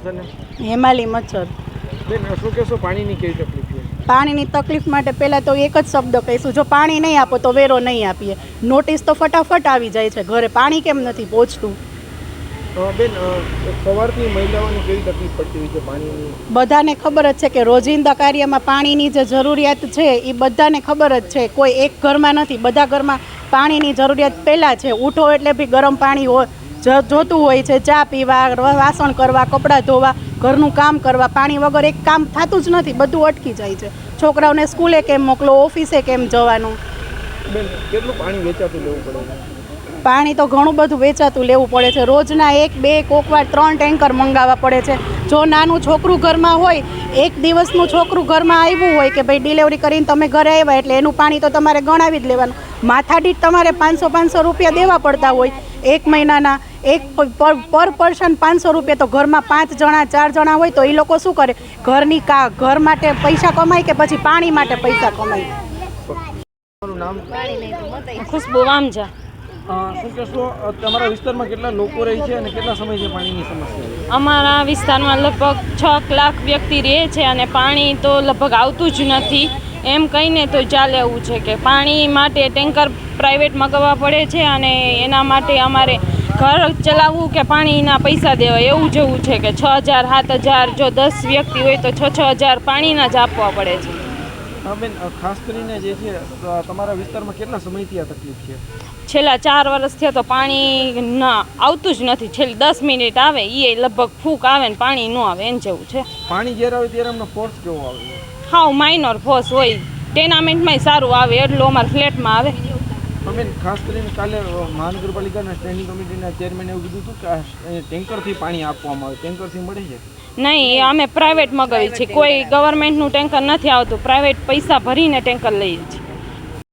Sir Hemali મચ્છર. બેન શું કહેશો પાણીની કેવી તકલીફ છે? પાણીની તકલીફ માટે પહેલાં તો એક જ શબ્દ કહીશું, જો પાણી નહીં આપો તો વેરો નહીં આપીએ. નોટિસ તો ફટાફટ આવી જાય છે ઘરે, પાણી કેમ નથી પહોંચતું? બેન સવારથી મહિલાઓને કેવી તકલીફ પડતી હોય છે પાણીની? બધાને ખબર જ છે કે રોજિંદા કાર્યમાં પાણીની જે જરૂરિયાત છે એ બધાને ખબર જ છે. કોઈ એક ઘરમાં નથી, બધા ઘરમાં પાણીની જરૂરિયાત પહેલાં છે. ઉઠો એટલે બી ગરમ પાણી જોતું હોય છે, ચા પીવા, વાસણ કરવા, કપડાં ધોવા, ઘરનું કામ કરવા. પાણી વગર એક કામ થતું જ નથી, બધું અટકી જાય છે. છોકરાઓને સ્કૂલે કેમ મોકલો, ઓફિસે કેમ જવાનું? બેન કેટલું પાણી વેચાતું લેવું પડે? પાણી તો ઘણું બધું વેચાતું લેવું પડે છે. રોજના 1, 2, કોકવાર 3 ટેન્કર મંગાવવા પડે છે. જો નાનું છોકરું ઘરમાં હોય, એક દિવસનું છોકરું ઘરમાં આવ્યું હોય કે ભાઈ ડિલિવરી કરીને તમે ઘરે આવ્યા એટલે એનું પાણી તો તમારે ગણાવી જ લેવાનું. માથાદીઠ તમારે 500 રૂપિયા દેવા પડતા હોય એક મહિનાના. એક પર પર્સન 500 રૂપિયા. તો ઘરમાં 5 જણા 4 જણા હોય તો એ લોકો શું કરે? ઘર માટે પૈસા કમાય કે પછી પાણી માટે પૈસા કમાય? તમારું નામ? ખુશ્બુ વામજા. શું કહેશો તમારા વિસ્તારમાં કેટલા લોકો રહે છે અને કેટલા સમયથી પાણીની સમસ્યા છે? અમારા વિસ્તારમાં લગભગ 6 લાખ વ્યક્તિ રહે છે અને પાણી તો લગભગ આવતું જ નથી. એમ કહીને તો ચાલે એવું છે કે પાણી માટે ટેન્કર પ્રાઇવેટ મગાવવા પડે છે અને એના માટે અમારે ઘર ચલાવવું કે પાણીના પૈસા દેવા એવું જેવું છે કે 6,000 7,000, જો 10 વ્યક્તિ હોય તો 6,000 પાણીના જ આપવા પડે છે. બેન ખાસ કરીને જે છે તમારા વિસ્તારમાં કેટલા સમયથી આ તકલીફ છે? છેલ્લા 4 વર્ષથી તો પાણી ના આવતું જ નથી. છેલ્લી 10 મિનિટ આવે એ લગભગ ફૂંક આવે ને પાણી ન આવે એમ જેવું છે. પાણી જ્યારે આવે ત્યારે અમને ફોર્સ કેવો આવે? હાવ માઇનોર ફોર્સ હોય. ટેનામેન્ટમાંય સારું આવે એટલું અમારા ફ્લેટમાં આવે. બેન ખાસ કરીને કાલે મહાનગરપાલિકાના સ્ટેન્ડિંગ કમિટીના ચેરમેને એવું કીધું હતું કે ટેન્કરથી પાણી આપવામાં આવે. ટેન્કરથી મળે છે? નહીં, અમે પ્રાઇવેટ મગાવી છીએ. કોઈ ગવર્મેન્ટનું ટેન્કર નથી આવતું. પ્રાઇવેટ પૈસા ભરીને ટેન્કર લઈએ છીએ.